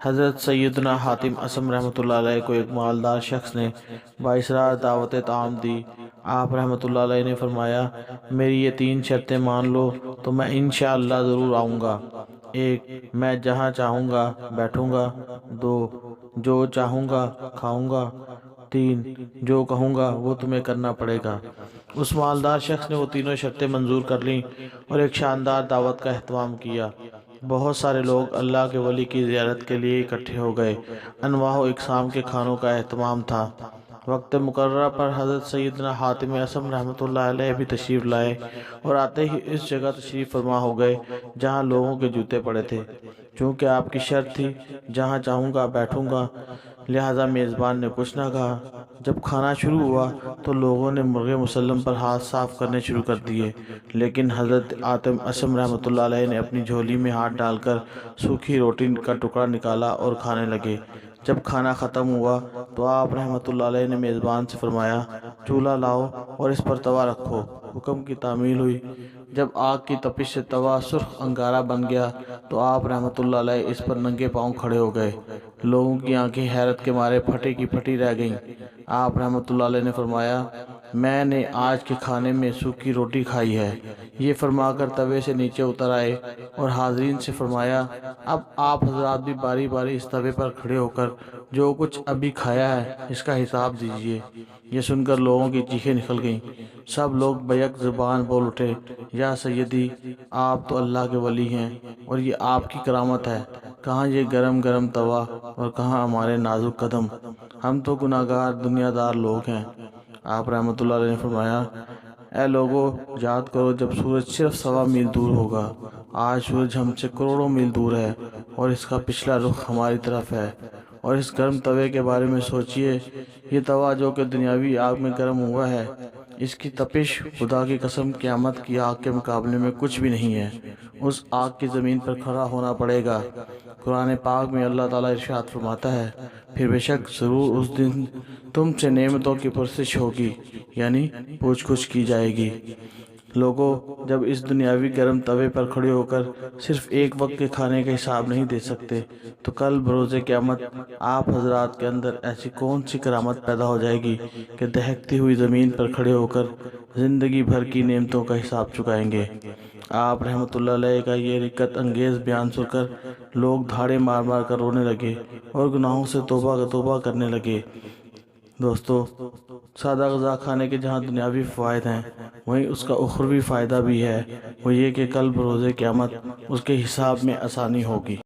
حضرت سیدنا حاتم اسم رحمۃ اللہ علیہ کو ایک مالدار شخص نے بااصرار دعوت طعام دی۔ آپ رحمۃ اللہ علیہ نے فرمایا، میری یہ 3 شرطیں مان لو تو میں انشاءاللہ ضرور آؤں گا۔ 1، میں جہاں چاہوں گا بیٹھوں گا۔ 2، جو چاہوں گا کھاؤں گا۔ 3، جو کہوں گا وہ تمہیں کرنا پڑے گا۔ اس مالدار شخص نے وہ تینوں شرطیں منظور کر لیں اور ایک شاندار دعوت کا اہتمام کیا۔ بہت سارے لوگ اللہ کے ولی کی زیارت کے لیے اکٹھے ہو گئے۔ انواع و اقسام کے کھانوں کا اہتمام تھا۔ وقت مقررہ پر حضرت سیدنا حاتم اسم رحمۃ اللہ علیہ بھی تشریف لائے اور آتے ہی اس جگہ تشریف فرما ہو گئے جہاں لوگوں کے جوتے پڑے تھے۔ چونکہ آپ کی شرط تھی جہاں چاہوں گا بیٹھوں گا، لہٰذا میزبان نے کچھ نہ کہا۔ جب کھانا شروع ہوا تو لوگوں نے مرغ مسلم پر ہاتھ صاف کرنے شروع کر دیے، لیکن حضرت حاتم اسم رحمۃ اللہ علیہ نے اپنی جھولی میں ہاتھ ڈال کر سوکھی روٹی کا ٹکڑا نکالا اور کھانے لگے۔ جب کھانا ختم ہوا تو آپ رحمۃ اللہ علیہ نے میزبان سے فرمایا، چولہا لاؤ اور اس پر توا رکھو۔ حکم کی تعمیل ہوئی۔ جب آگ کی تپش سے توا سرخ انگارہ بن گیا تو آپ رحمۃ اللہ علیہ اس پر ننگے پاؤں کھڑے ہو گئے۔ لوگوں کی آنکھیں حیرت کے مارے پھٹی کی پھٹی رہ گئیں۔ آپ رحمۃ اللہ علیہ نے فرمایا، میں نے آج کے کھانے میں سوکھی روٹی کھائی ہے۔ یہ فرما کر توے سے نیچے اتر آئے اور حاضرین سے فرمایا، اب آپ حضرات بھی باری باری اس توے پر کھڑے ہو کر جو کچھ ابھی کھایا ہے اس کا حساب دیجیے۔ یہ سن کر لوگوں کی چیخیں نکل گئیں۔ سب لوگ بیک زبان بول اٹھے، یا سیدی، آپ تو اللہ کے ولی ہیں اور یہ آپ کی کرامت ہے۔ کہاں یہ گرم گرم توا اور کہاں ہمارے نازک قدم، ہم تو گناہ گار دنیا دار لوگ ہیں۔ آپ رحمۃ اللہ علیہ نے فرمایا، اے لوگو، یاد کرو جب سورج صرف 1.25 میل دور ہوگا۔ آج سورج ہم سے کروڑوں میل دور ہے اور اس کا پچھلا رخ ہماری طرف ہے۔ اور اس گرم توے کے بارے میں سوچئے، یہ توا جو کہ دنیاوی آگ میں گرم ہوا ہے، اس کی تپش خدا کی قسم قیامت کی آگ کے مقابلے میں کچھ بھی نہیں ہے۔ اس آگ کی زمین پر کھڑا ہونا پڑے گا۔ قرآن پاک میں اللہ تعالیٰ ارشاد فرماتا ہے، پھر بے شک ضرور اس دن تم سے نعمتوں کی پرسش ہوگی، یعنی پوچھ گچھ کی جائے گی۔ لوگوں، جب اس دنیاوی گرم توے پر کھڑے ہو کر صرف ایک وقت کے کھانے کا حساب نہیں دے سکتے تو کل بروز قیامت آپ حضرات کے اندر ایسی کون سی کرامت پیدا ہو جائے گی کہ دہکتی ہوئی زمین پر کھڑے ہو کر زندگی بھر کی نعمتوں کا حساب چکائیں گے۔ آپ رحمۃ اللہ علیہ کا یہ رقت انگیز بیان سن کر لوگ دھاڑے مار مار کر رونے لگے اور گناہوں سے توبہ کرنے لگے۔ دوستو، سادہ غذا کھانے کے جہاں دنیاوی فوائد ہیں، وہیں اس کا اخروی فائدہ بھی ہے، وہ یہ کہ کل بروز قیامت اس کے حساب میں آسانی ہوگی۔